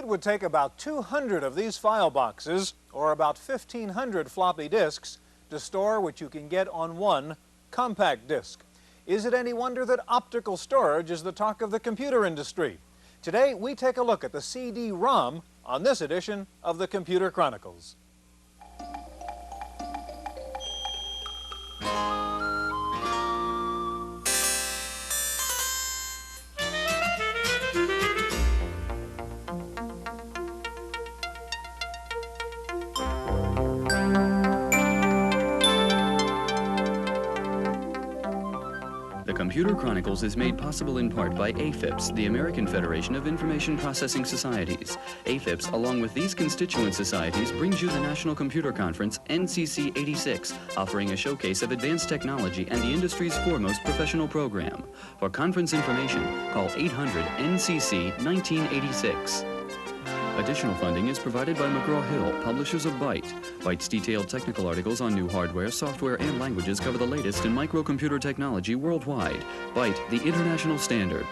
It would take about 200 of these file boxes, or about 1,500 floppy disks, to store what you can get on one compact disk. Is it any wonder that optical storage is the talk of the computer industry? Today, we take a look at the CD-ROM on this edition of the Computer Chronicles. The Computer Chronicles is made possible in part by AFIPS, the American Federation of Information Processing Societies. AFIPS, along with these constituent societies, brings you the National Computer Conference, NCC 86, offering a showcase of advanced technology and the industry's foremost professional program. For conference information, call 800-NCC-1986. Additional funding is provided by McGraw-Hill, publishers of Byte. Byte's detailed technical articles on new hardware, software, and languages cover the latest in microcomputer technology worldwide. Byte, the international standard.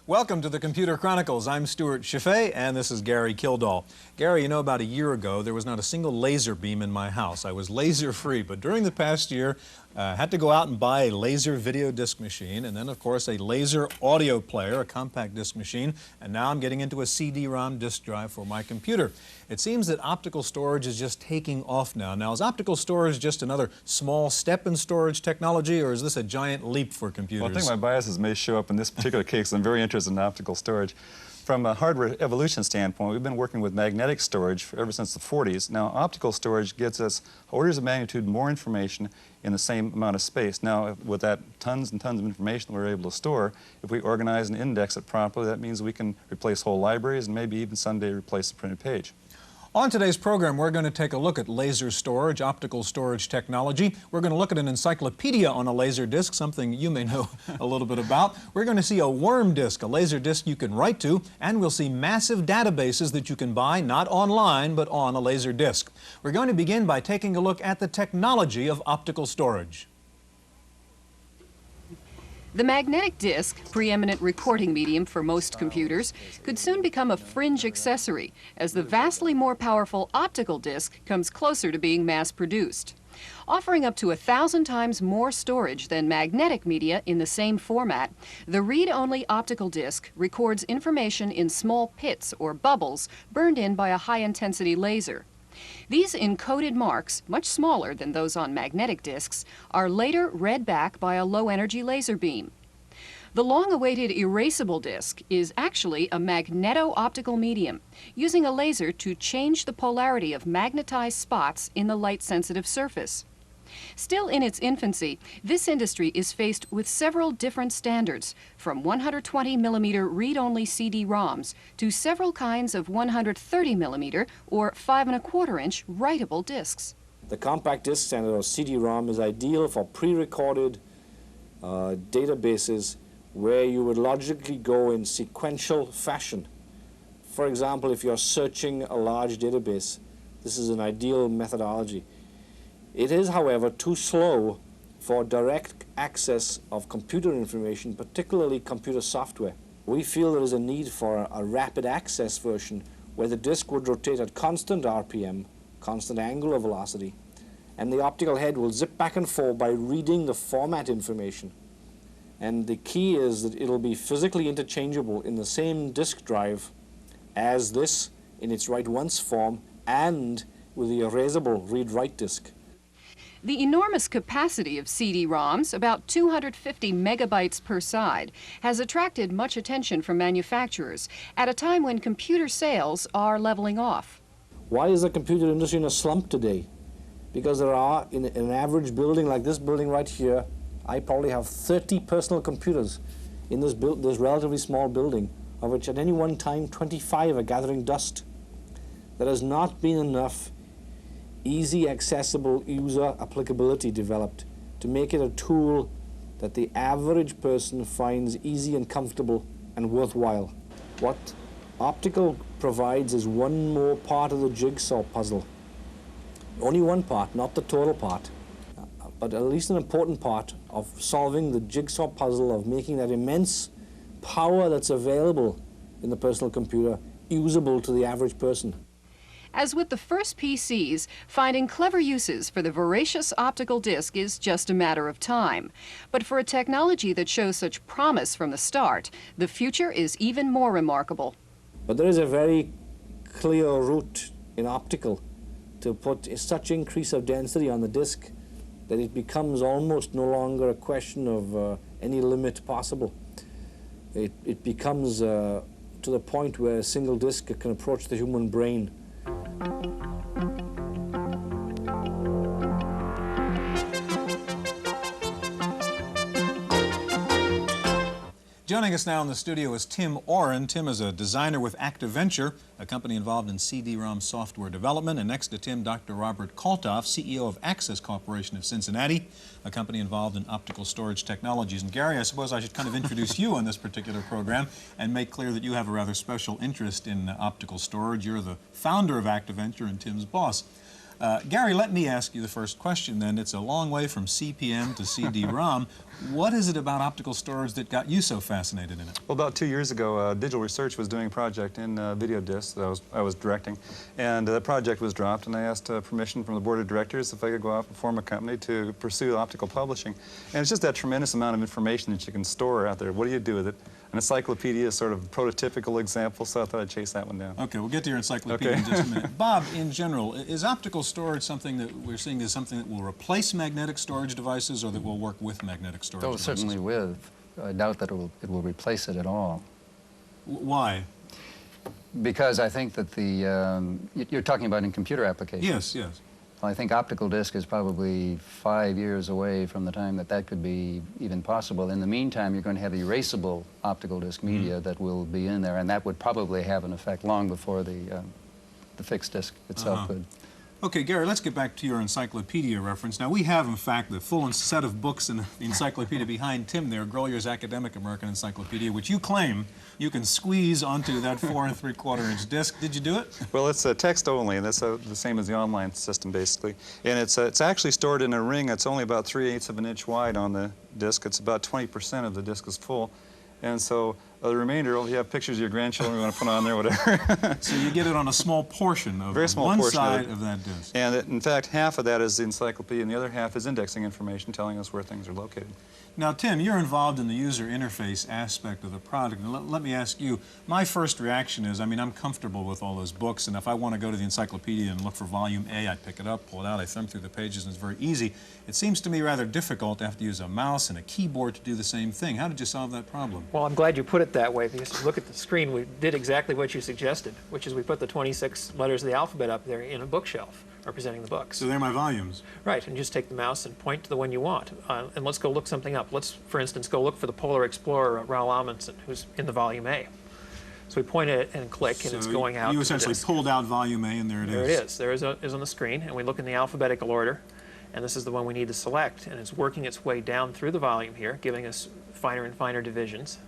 Welcome to the Computer Chronicles. I'm Stewart Cheifet, and this is Gary Kildall. Gary, you know, about a year ago, there was not a single laser beam in my house. I was laser-free, but during the past year, I had to go out and buy a laser video disc machine, and then, of course, a laser audio player, a compact disc machine, and now I'm getting into a CD-ROM disk drive for my computer. It seems that optical storage is just taking off now. Now, is optical storage just another small step in storage technology, or is this a giant leap for computers? Well, I think my biases may show up in this particular case. I'm very interested in optical storage. From a hardware evolution standpoint, we've been working with magnetic storage ever since the 40s. Now, optical storage gets us orders of magnitude more information in the same amount of space. Now, with that tons and tons of information we're able to store, if we organize and index it properly, that means we can replace whole libraries and maybe even someday replace the printed page. On today's program, we're going to take a look at laser storage, optical storage technology. We're going to look at an encyclopedia on a laser disk, something you may know a little bit about. We're going to see a worm disk, a laser disk you can write to, and we'll see massive databases that you can buy, not online, but on a laser disk. We're going to begin by taking a look at the technology of optical storage. The magnetic disk, preeminent recording medium for most computers, could soon become a fringe accessory as the vastly more powerful optical disk comes closer to being mass-produced. Offering up to 1,000 times more storage than magnetic media in the same format, the read-only optical disk records information in small pits or bubbles burned in by a high-intensity laser. These encoded marks, much smaller than those on magnetic disks, are later read back by a low-energy laser beam. The long-awaited erasable disk is actually a magneto-optical medium, using a laser to change the polarity of magnetized spots in the light-sensitive surface. Still in its infancy, this industry is faced with several different standards, from 120mm read-only CD-ROMs to several kinds of 130mm or 5¼ writable disks. The compact disc standard, or CD-ROM, is ideal for pre-recorded databases where you would logically go in sequential fashion. For example, if you're searching a large database, this is an ideal methodology. It is, however, too slow for direct access of computer information, particularly computer software. We feel there is a need for a rapid access version where the disk would rotate at constant RPM, constant angular velocity, and the optical head will zip back and forth by reading the format information. And the key is that it'll be physically interchangeable in the same disk drive as this in its write-once form and with the erasable read-write disk. The enormous capacity of CD-ROMs, about 250 megabytes per side, has attracted much attention from manufacturers at a time when computer sales are leveling off. Why is the computer industry in a slump today? Because there are, in an average building like this building right here, I probably have 30 personal computers in this relatively small building, of which at any one time 25 are gathering dust. There has not been enough easy, accessible user applicability developed to make it a tool that the average person finds easy and comfortable and worthwhile. What optical provides is one more part of the jigsaw puzzle. Only one part, not the total part, but at least an important part of solving the jigsaw puzzle of making that immense power that's available in the personal computer usable to the average person. As with the first PCs, finding clever uses for the voracious optical disc is just a matter of time. But for a technology that shows such promise from the start, the future is even more remarkable. But there is a very clear route in optical to put such increase of density on the disk that it becomes almost no longer a question of any limit possible. It becomes to the point where a single disk can approach the human brain. Joining us now in the studio is Tim Oren. Tim is a designer with ActiveVenture, a company involved in CD-ROM software development. And next to Tim, Dr. Robert Kaltoff, CEO of Access Corporation of Cincinnati, a company involved in optical storage technologies. And Gary, I suppose I should kind of introduce you on this particular program and make clear that you have a rather special interest in optical storage. You're the founder of ActiveVenture and Tim's boss. Gary, let me ask you the first question then. It's a long way from CPM to CD-ROM. What is it about optical storage that got you so fascinated in it? Well, about 2 years ago, Digital Research was doing a project in video discs that I was directing, and that project was dropped, and I asked permission from the board of directors if I could go out and form a company to pursue optical publishing. And it's just that tremendous amount of information that you can store out there. What do you do with it? An encyclopedia is sort of a prototypical example, so I thought I'd chase that one down. Okay, we'll get to your encyclopedia in just a minute. Bob, in general, is optical storage something that we're seeing as something that will replace magnetic storage devices or that will work with magnetic storage devices? Certainly with. I doubt that it will replace it at all. Why? Because I think that you're talking about in computer applications. Yes, yes. Well, I think optical disc is probably 5 years away from the time that could be even possible. In the meantime, you're going to have erasable optical disc media that will be in there, and that would probably have an effect long before the fixed disc itself could. Okay, Gary, let's get back to your encyclopedia reference. Now, we have, in fact, the full set of books in the encyclopedia behind Tim there, Grolier's Academic American Encyclopedia, which you claim you can squeeze onto that 4 3/4-inch disc. Did you do it? Well, it's text only, and that's the same as the online system, basically. And it's actually stored in a ring that's only about 3/8 of an inch wide on the disk. It's about 20% of the disk is full. And so the remainder, if you have pictures of your grandchildren you want to put on there, whatever. So you get it on a small portion of Very small one portion side of that disk. And in fact, half of that is the encyclopedia, and the other half is indexing information telling us where things are located. Now, Tim, you're involved in the user interface aspect of the product. And let me ask you, my first reaction is, I mean, I'm comfortable with all those books, and if I want to go to the encyclopedia and look for volume A, I pick it up, pull it out, I thumb through the pages, and it's very easy. It seems to me rather difficult to have to use a mouse and a keyboard to do the same thing. How did you solve that problem? Well, I'm glad you put it that way, because if you look at the screen, we did exactly what you suggested, which is we put the 26 letters of the alphabet up there in a bookshelf representing the books. So they're my volumes. Right, and just take the mouse and point to the one you want. And let's go look something up. Let's, for instance, go look for the Polar Explorer, Raoul Amundsen, who's in the volume A. So we point at it and click, and it's going out. You essentially pulled out volume A, and there it is. There it is. There is on the screen, and we look in the alphabetical order, and this is the one we need to select, and it's working its way down through the volume here, giving us finer and finer divisions.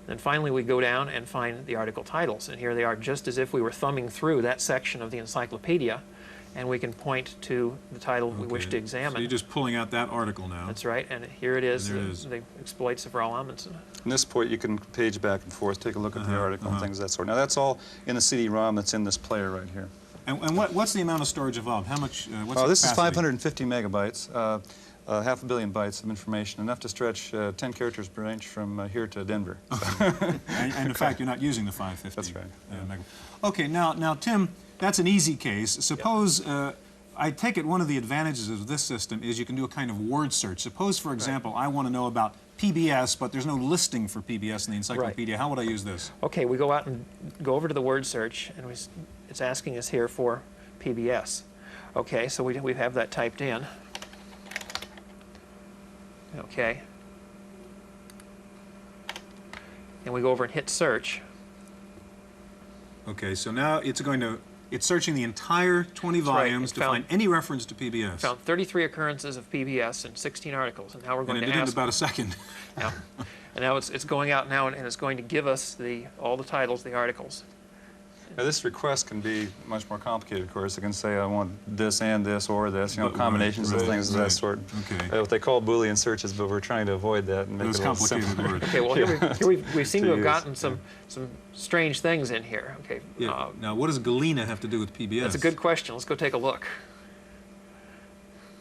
Then finally we go down and find the article titles, and here they are just as if we were thumbing through that section of the encyclopedia, and we can point to the title we wish to examine. So you're just pulling out that article now. That's right, and here it is, And there it is. the exploits of Raoul Amundsen. From this point, you can page back and forth, take a look at the article and things of that sort. Now, that's all in the CD-ROM that's in this player right here. And what's the amount of storage involved? How much, what's the This is capacity? 550 megabytes. 500 million bytes of information, enough to stretch 10 characters per inch from here to Denver. And in fact, you're not using the 550. That's right. Okay, now, Tim, that's an easy case. Suppose, I take it one of the advantages of this system is you can do a kind of word search. Suppose, for example, I want to know about PBS, but there's no listing for PBS in the encyclopedia. How would I use this? Okay, we go out and go over to the word search, and it's asking us here for PBS. Okay, so we have that typed in. Okay. And we go over and hit search. Okay, so now it's searching the entire 20 volumes to find any reference to PBS. Found 33 occurrences of PBS and 16 articles, and now we're going to ask. And it did in about a second. Yeah. And now it's going out now, and it's going to give us all the titles, the articles. Now, this request can be much more complicated, of course. It can say, I want this and this or this, you know, combinations of things of that sort. Okay. What they call Boolean searches, but we're trying to avoid that and make it a little simpler. Okay, well, here we seem to have gotten some strange things in here. Okay. Yeah. Now, what does Galena have to do with PBS? That's a good question. Let's go take a look.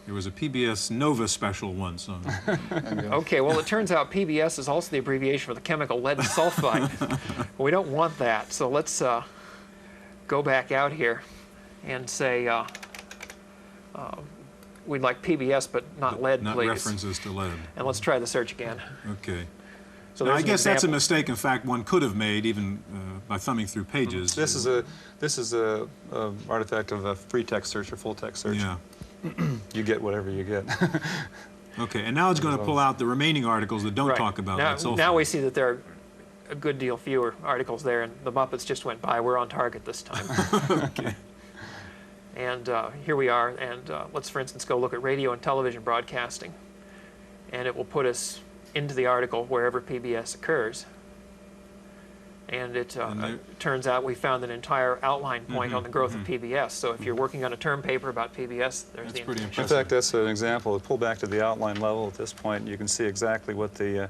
There was a PBS Nova special once. Okay, well, it turns out PBS is also the abbreviation for the chemical lead sulfide. We don't want that, so let's go back out here and say we'd like PBS, but not lead, not please. Not references to lead. And let's try the search again. Okay. So now, I guess that's a mistake, in fact, one could have made even by thumbing through pages. This is a artifact of a free text search or full text search. Yeah. You get whatever you get. Okay, and now it's going to pull out the remaining articles that don't talk about lead sulfide. Now we see that there are a good deal fewer articles there, and the Muppets just went by. We're on target this time. Okay. And here we are, and let's, for instance, go look at radio and television broadcasting. And it will put us into the article wherever PBS occurs. And it turns out we found an entire outline point on the growth of PBS. So if you're working on a term paper about PBS, there's the pretty In impressive. fact, that's an example. Pull back to the outline level at this point, you can see exactly what the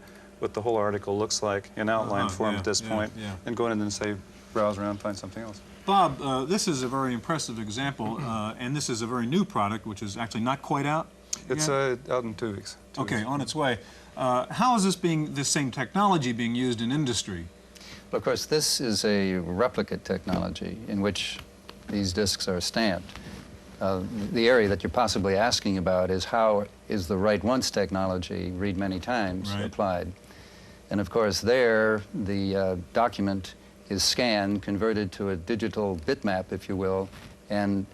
whole article looks like in outline form at this point, and go in and say, browse around, find something else. Bob, this is a very impressive example, and this is a very new product, which is actually not quite out. It's out in 2 weeks. Okay, on its way. How is this same technology being used in industry? Well, of course, this is a replicate technology in which these discs are stamped. The area that you're possibly asking about is how is the write once technology, read many times, applied. And of course there, the document is scanned, converted to a digital bitmap, if you will, and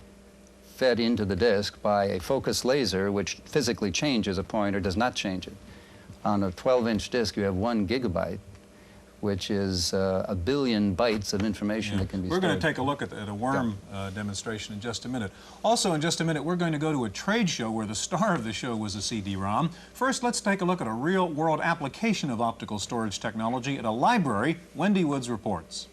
fed into the disk by a focused laser, which physically changes a point or does not change it. On a 12-inch disk, you have 1 gigabyte, which is 1 billion bytes of information that can be stored. We're going to take a look at a worm demonstration in just a minute. Also, in just a minute, we're going to go to a trade show where the star of the show was a CD-ROM. First, let's take a look at a real-world application of optical storage technology at a library. Wendy Woods reports.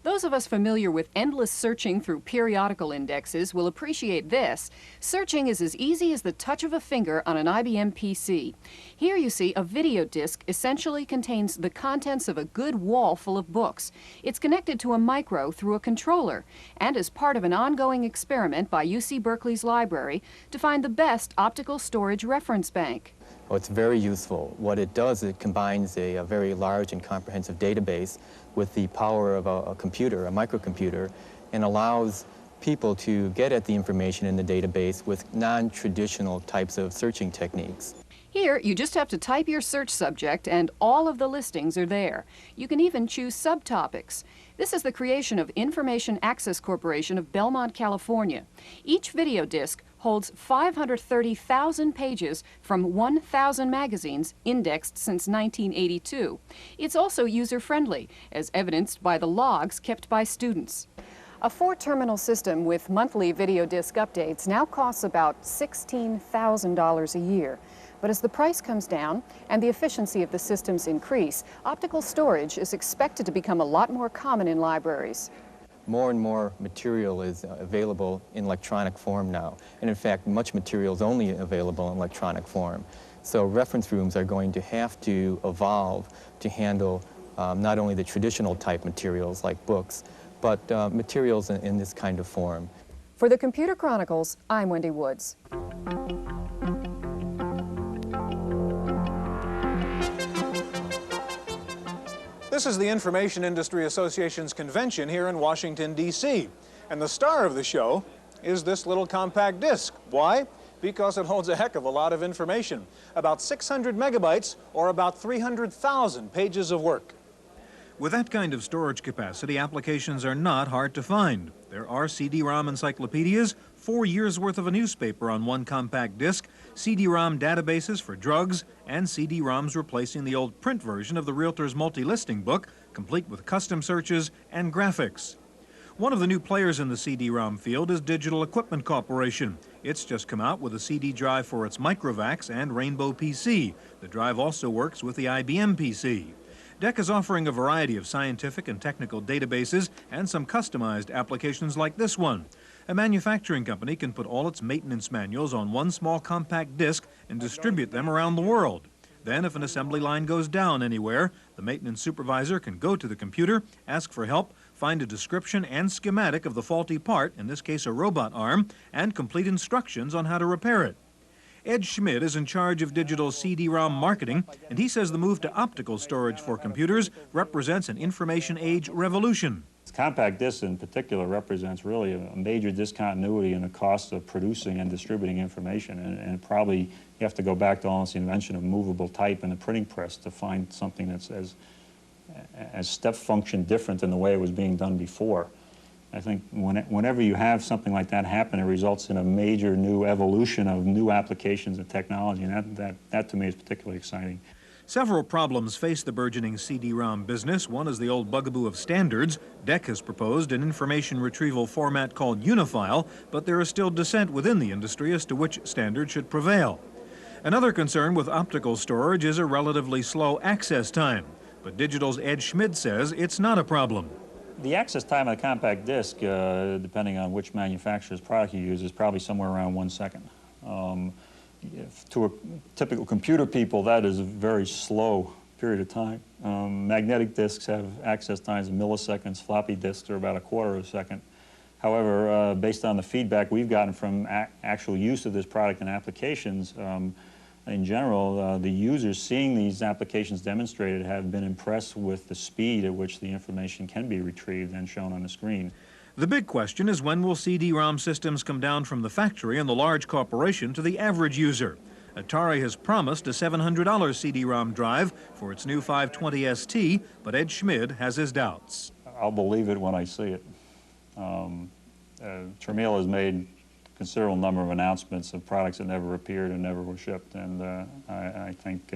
Those of us familiar with endless searching through periodical indexes will appreciate this. Searching is as easy as the touch of a finger on an IBM PC. Here you see a video disc essentially contains the contents of a good wall full of books. It's connected to a micro through a controller and is part of an ongoing experiment by UC Berkeley's library to find the best optical storage reference bank. Well, it's very useful. What it does, it combines a very large and comprehensive database with the power of a computer, a microcomputer, and allows people to get at the information in the database with non-traditional types of searching techniques. Here, you just have to type your search subject and all of the listings are there. You can even choose subtopics. This is the creation of Information Access Corporation of Belmont, California. Each video disc holds 530,000 pages from 1,000 magazines indexed since 1982. It's also user-friendly, as evidenced by the logs kept by students. A 4-terminal system with monthly video disc updates now costs about $16,000 a year. But as the price comes down and the efficiency of the systems increase, optical storage is expected to become a lot more common in libraries. More and more material is available in electronic form now. And in fact, much material is only available in electronic form. So reference rooms are going to have to evolve to handle not only the traditional type materials like books, but materials in this kind of form. For the Computer Chronicles, I'm Wendy Woods. This is the Information Industry Association's convention here in Washington, D.C. And the star of the show is this little compact disc. Why? Because it holds a heck of a lot of information. About 600 megabytes, or about 300,000 pages of work. With that kind of storage capacity, applications are not hard to find. There are CD-ROM encyclopedias, 4 years' worth of a newspaper on one compact disc, CD-ROM databases for drugs, and CD-ROMs replacing the old print version of the Realtor's multi-listing book, complete with custom searches and graphics. One of the new players in the CD-ROM field is Digital Equipment Corporation. It's just come out with a CD drive for its Microvax and Rainbow PC. The drive also works with the IBM PC. DEC is offering a variety of scientific and technical databases and some customized applications like this one. A manufacturing company can put all its maintenance manuals on one small compact disc and distribute them around the world. Then, if an assembly line goes down anywhere, the maintenance supervisor can go to the computer, ask for help, find a description and schematic of the faulty part, in this case a robot arm, and complete instructions on how to repair it. Ed Schmidt is in charge of digital CD-ROM marketing, and he says the move to optical storage for computers represents an information age revolution. Compact disc in particular represents really a major discontinuity in the cost of producing and distributing information, and probably you have to go back to almost the invention of movable type and the printing press to find something that's as step function different than the way it was being done before. I think whenever you have something like that happen, it results in a major new evolution of new applications and technology, and that to me is particularly exciting. Several problems face the burgeoning CD-ROM business. One is the old bugaboo of standards. DEC has proposed an information retrieval format called Unifile, but there is still dissent within the industry as to which standard should prevail. Another concern with optical storage is a relatively slow access time, but Digital's Ed Schmidt says it's not a problem. The access time of a compact disc, depending on which manufacturer's product you use, is probably somewhere around 1 second. To a typical computer people, that is a very slow period of time. Magnetic disks have access times of milliseconds. Floppy disks are about 1/4 of a second. However, based on the feedback we've gotten from actual use of this product in applications, in general, the users seeing these applications demonstrated have been impressed with the speed at which the information can be retrieved and shown on the screen. The big question is, when will CD-ROM systems come down from the factory and the large corporation to the average user? Atari has promised a $700 CD-ROM drive for its new 520 ST, but Ed Schmidt has his doubts. I'll believe it when I see it. Tramiel has made a considerable number of announcements of products that never appeared and never were shipped, and I think,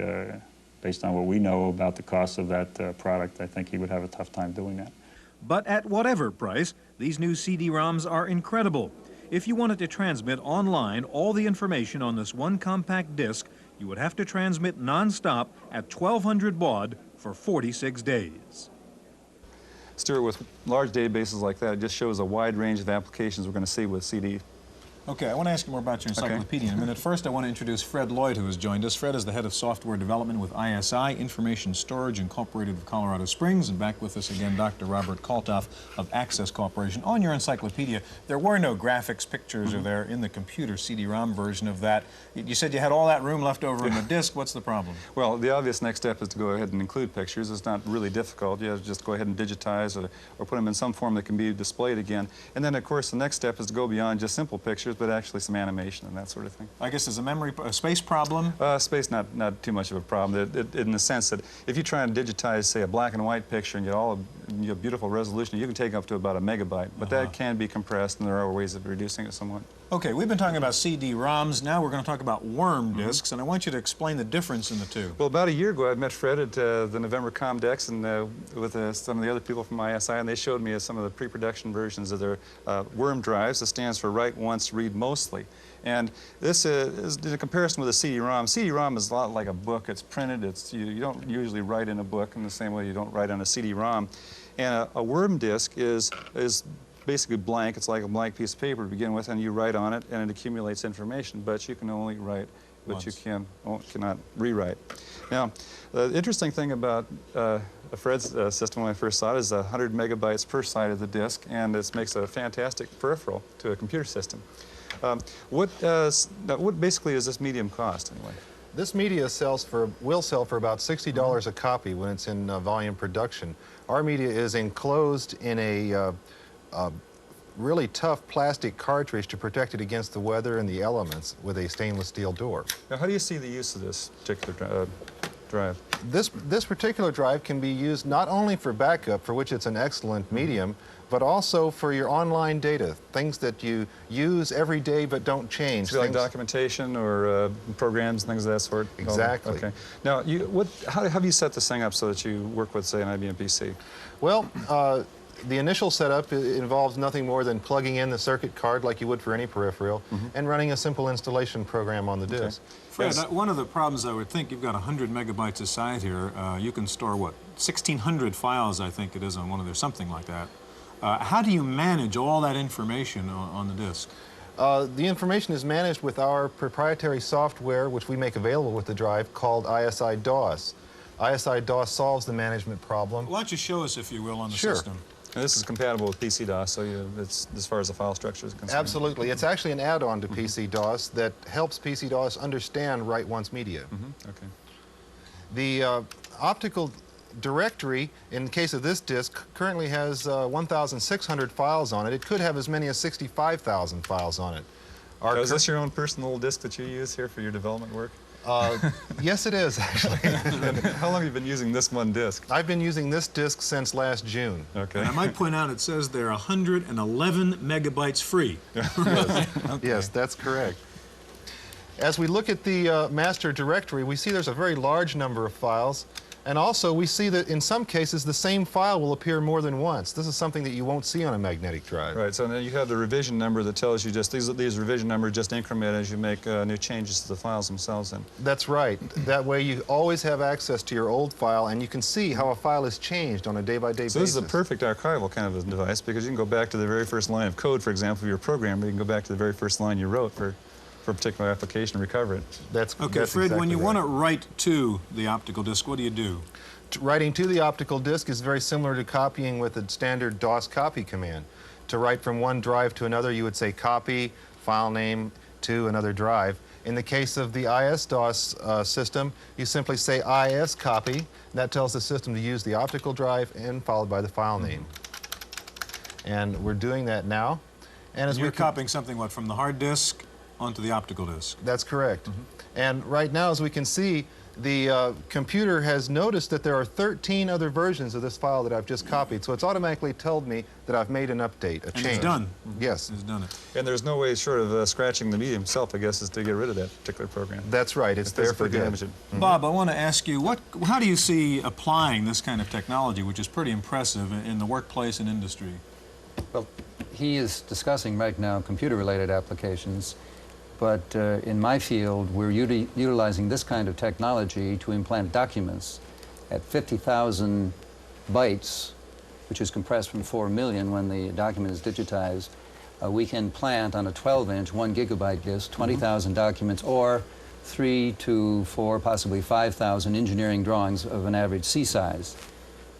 based on what we know about the cost of that product, I think he would have a tough time doing that. But at whatever price, these new CD-ROMs are incredible. If you wanted to transmit online all the information on this one compact disc, you would have to transmit non-stop at 1200 baud for 46 days. Stewart, with large databases like that, it just shows a wide range of applications we're going to see with CD. Okay, I want to ask you more about your encyclopedia in a minute. First, I want to introduce Fred Lloyd, who has joined us. Fred is the head of software development with ISI, Information Storage Incorporated of Colorado Springs. And back with us again, Dr. Robert Kaltoff of Access Corporation. On your encyclopedia, there were no graphics pictures are there in the computer CD-ROM version of that. You said you had all that room left over in the disk. What's the problem? Well, the obvious next step is to go ahead and include pictures. It's not really difficult. You have to just go ahead and digitize or put them in some form that can be displayed again. And then, of course, the next step is to go beyond just simple pictures, but actually some animation and that sort of thing. I guess there's a space problem? Space, not too much of a problem, in the sense that if you try and digitize, say, a black and white picture and you have beautiful resolution, you can take up to about 1 megabyte, but that can be compressed, and there are ways of reducing it somewhat. Okay, we've been talking about CD-ROMs. Now we're going to talk about worm disks, and I want you to explain the difference in the two. Well, about a year ago, I met Fred at the November Comdex and with some of the other people from ISI, and they showed me some of the pre-production versions of their worm drives. That stands for Write Once, Read Mostly. And this is in comparison with a CD-ROM. CD-ROM is a lot like a book. It's printed. You don't usually write in a book in the same way you don't write on a CD-ROM. And a worm disk is basically blank. It's like a blank piece of paper to begin with, and you write on it, and it accumulates information. But you can only write what you cannot rewrite. Now, the interesting thing about Fred's system when I first saw it is 100 megabytes per side of the disk, and this makes a fantastic peripheral to a computer system. What basically does this medium cost, anyway? This media will sell for about $60 a copy when it's in volume production. Our media is enclosed in a really tough plastic cartridge to protect it against the weather and the elements with a stainless steel door. Now, how do you see the use of this particular drive? This particular drive can be used not only for backup, for which it's an excellent medium, but also for your online data, things that you use every day but don't change. So like documentation or programs, things of that sort? Exactly. Okay. Now, how have you set this thing up so that you work with, say, an IBM PC? Well, The initial setup involves nothing more than plugging in the circuit card like you would for any peripheral and running a simple installation program on the disk. Fred, one of the problems I would think, you've got 100 megabytes of site here. You can store, what, 1,600 files, I think it is, on one of theirs, something like that. How do you manage all that information on the disk? The information is managed with our proprietary software, which we make available with the drive, called ISI-DOS. ISI-DOS solves the management problem. Why don't you show us, if you will, on the Sure. system? And this is compatible with PC-DOS, so it's as far as the file structure is concerned. Absolutely. It's actually an add-on to PC-DOS that helps PC-DOS understand write-once media. Okay. The optical directory, in the case of this disk, currently has 1,600 files on it. It could have as many as 65,000 files on it. Now, is this your own personal disk that you use here for your development work? Yes, it is, actually. How long have you been using this one disk? I've been using this disk since last June. Okay. And I might point out it says they're 111 megabytes free. Yes, that's correct. As we look at the master directory, we see there's a very large number of files. And also, we see that in some cases, the same file will appear more than once. This is something that you won't see on a magnetic drive. Right, so then you have the revision number that tells you just, these revision numbers just increment as you make new changes to the files themselves. And That's right. That way you always have access to your old file, and you can see how a file is changed on a day-by-day basis. so this is a perfect archival kind of a device, because you can go back to the very first line of code, for example, of your program, or you can go back to the very first line you wrote for a particular application and recover it. That's Okay, Fred, exactly when you right. want to write to the optical disk, what do you do? Writing to the optical disk is very similar to copying with the standard DOS copy command. To write from one drive to another, you would say copy, file name, to another drive. In the case of the IS-DOS system, you simply say IS copy. That tells the system to use the optical drive and followed by the file name. And we're doing that now. And as You're we're copying something, what, from the hard disk onto the optical disk? That's correct. And right now, as we can see, the computer has noticed that there are 13 other versions of this file that I've just copied. So it's automatically told me that I've made an update, a change. And it's done. Yes. It's done it. And there's no way short of scratching the medium itself, I guess, is to get rid of that particular program. That's right. It's there for good. damage it. Bob, I want to ask you, how do you see applying this kind of technology, which is pretty impressive, in the workplace and industry? Well, he is discussing right now computer-related applications, but in my field, we're utilizing this kind of technology to implant documents at 50,000 bytes, which is compressed from 4 million when the document is digitized. We can plant on a 12-inch, 1 gigabyte disk, 20,000 documents, or 3 to 4, possibly 5,000 engineering drawings of an average C size.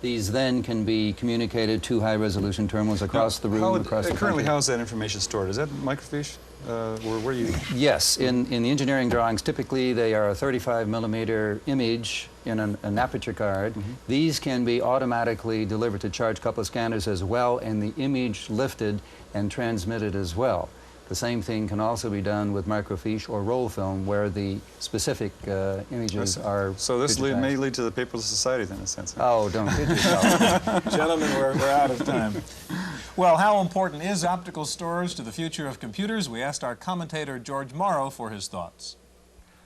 These then can be communicated to high-resolution terminals across the room, across the Currently, country. how is that information stored? Is that microfiche? Where you? Yes, in the engineering drawings, typically they are a 35mm image in an aperture card. These can be automatically delivered to charge coupled scanners as well, and the image lifted and transmitted as well. The same thing can also be done with microfiche or roll film, where the specific images are So this digitized. may lead to the paperless society, then, in a sense. Huh? Oh, don't kid yourself. Gentlemen, we're out of time. Well, how important is optical storage to the future of computers? We asked our commentator, George Morrow, for his thoughts.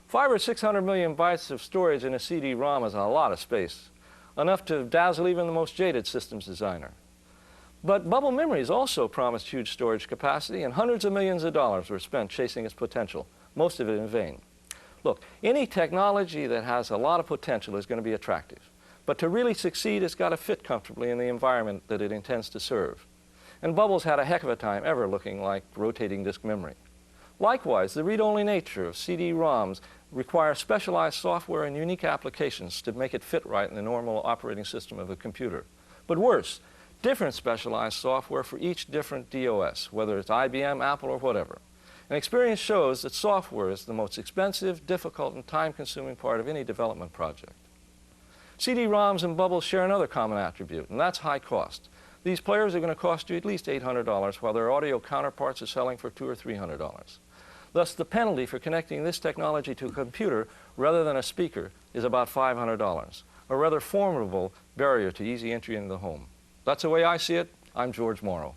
500 or 600 million bytes of storage in a CD-ROM is a lot of space, enough to dazzle even the most jaded systems designer. But bubble memories also promised huge storage capacity, and hundreds of millions of dollars were spent chasing its potential, most of it in vain. Look, any technology that has a lot of potential is going to be attractive. But to really succeed, it's got to fit comfortably in the environment that it intends to serve. And bubbles had a heck of a time ever looking like rotating disk memory. Likewise, the read-only nature of CD-ROMs requires specialized software and unique applications to make it fit right in the normal operating system of a computer. But worse, different specialized software for each different DOS, whether it's IBM, Apple, or whatever. And experience shows that software is the most expensive, difficult, and time-consuming part of any development project. CD-ROMs and bubbles share another common attribute, and that's high cost. These players are going to cost you at least $800, while their audio counterparts are selling for $200 or $300. Thus, the penalty for connecting this technology to a computer rather than a speaker is about $500, a rather formidable barrier to easy entry into the home. That's the way I see it. I'm George Morrow.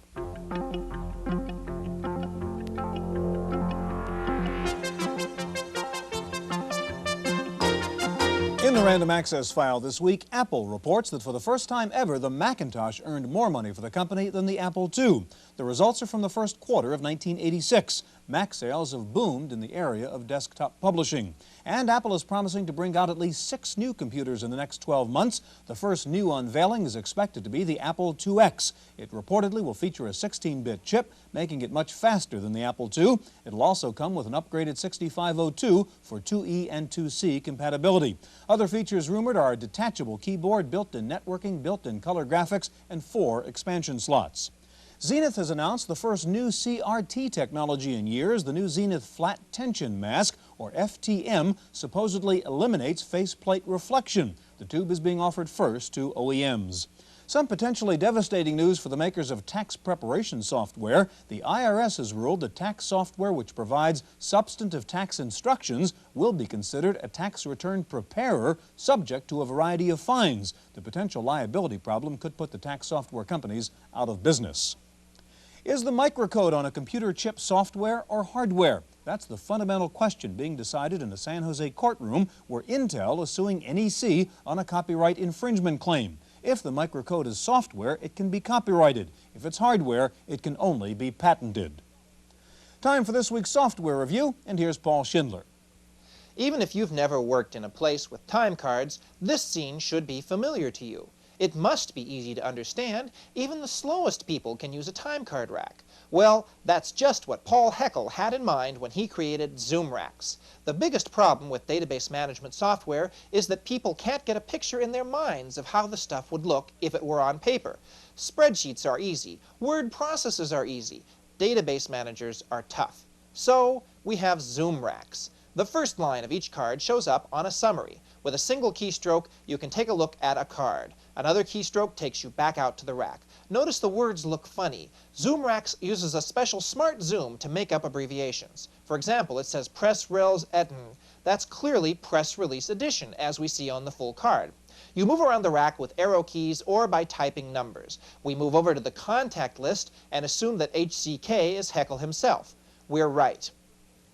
In the Random Access file this week, Apple reports that for the first time ever, the Macintosh earned more money for the company than the Apple II. The results are from the first quarter of 1986. Mac sales have boomed in the area of desktop publishing. And Apple is promising to bring out at least 6 new computers in the next 12 months. The first new unveiling is expected to be the Apple IIX. It reportedly will feature a 16-bit chip, making it much faster than the Apple II. It'll also come with an upgraded 6502 for 2E and 2C compatibility. Other features rumored are a detachable keyboard, built-in networking, built-in color graphics, and 4 expansion slots. Zenith has announced the first new CRT technology in years. The new Zenith Flat Tension Mask, or FTM, supposedly eliminates faceplate reflection. The tube is being offered first to OEMs. Some potentially devastating news for the makers of tax preparation software. The IRS has ruled that tax software which provides substantive tax instructions will be considered a tax return preparer, subject to a variety of fines. The potential liability problem could put the tax software companies out of business. Is the microcode on a computer chip software or hardware? That's the fundamental question being decided in a San Jose courtroom where Intel is suing NEC on a copyright infringement claim. If the microcode is software, it can be copyrighted. If it's hardware, it can only be patented. Time for this week's software review, and here's Paul Schindler. Even if you've never worked in a place with time cards, this scene should be familiar to you. It must be easy to understand. Even the slowest people can use a time card rack. Well, that's just what Paul Heckel had in mind when he created Zoom racks. The biggest problem with database management software is that people can't get a picture in their minds of how the stuff would look if it were on paper. Spreadsheets are easy. Word processors are easy. Database managers are tough. So we have Zoom racks. The first line of each card shows up on a summary. With a single keystroke, you can take a look at a card. Another keystroke takes you back out to the rack. Notice the words look funny. Zoom Racks uses a special smart zoom to make up abbreviations. For example, it says Press Rels Etten. That's clearly Press Release Edition, as we see on the full card. You move around the rack with arrow keys or by typing numbers. We move over to the contact list and assume that HCK is Heckel himself. We're right.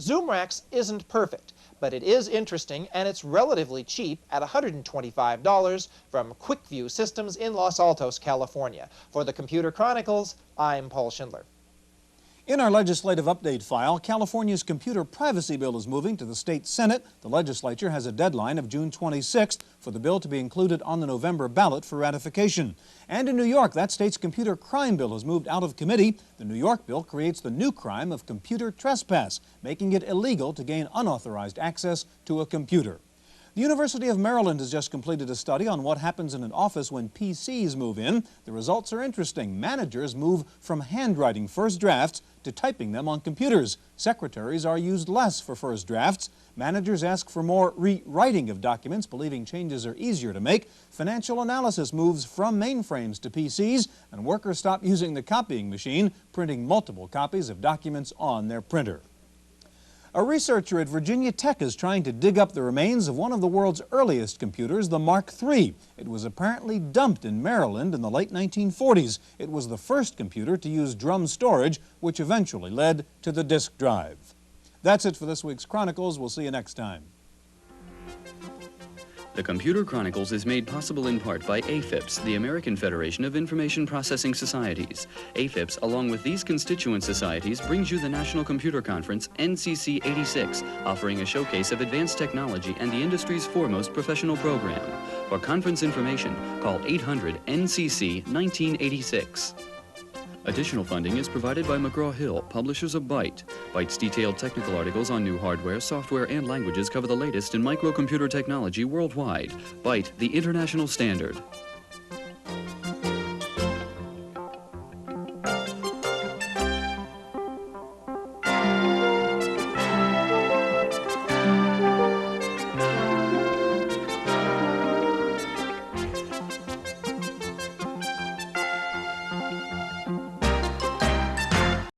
Zoom Racks isn't perfect, but it is interesting, and it's relatively cheap at $125 from QuickView Systems in Los Altos, California. For the Computer Chronicles, I'm Paul Schindler. In our legislative update file, California's computer privacy bill is moving to the state Senate. The legislature has a deadline of June 26th for the bill to be included on the November ballot for ratification. And in New York, that state's computer crime bill has moved out of committee. The New York bill creates the new crime of computer trespass, making it illegal to gain unauthorized access to a computer. The University of Maryland has just completed a study on what happens in an office when PCs move in. The results are interesting. Managers move from handwriting first drafts to typing them on computers. Secretaries are used less for first drafts. Managers ask for more rewriting of documents, believing changes are easier to make. Financial analysis moves from mainframes to PCs, and workers stop using the copying machine, printing multiple copies of documents on their printer. A researcher at Virginia Tech is trying to dig up the remains of one of the world's earliest computers, the Mark III. It was apparently dumped in Maryland in the late 1940s. It was the first computer to use drum storage, which eventually led to the disk drive. That's it for this week's Chronicles. We'll see you next time. The Computer Chronicles is made possible in part by AFIPS, the American Federation of Information Processing Societies. AFIPS, along with these constituent societies, brings you the National Computer Conference, NCC 86, offering a showcase of advanced technology and the industry's foremost professional program. For conference information, call 800-NCC-1986. Additional funding is provided by McGraw-Hill, publishers of Byte. Byte's detailed technical articles on new hardware, software, and languages cover the latest in microcomputer technology worldwide. Byte, the international standard.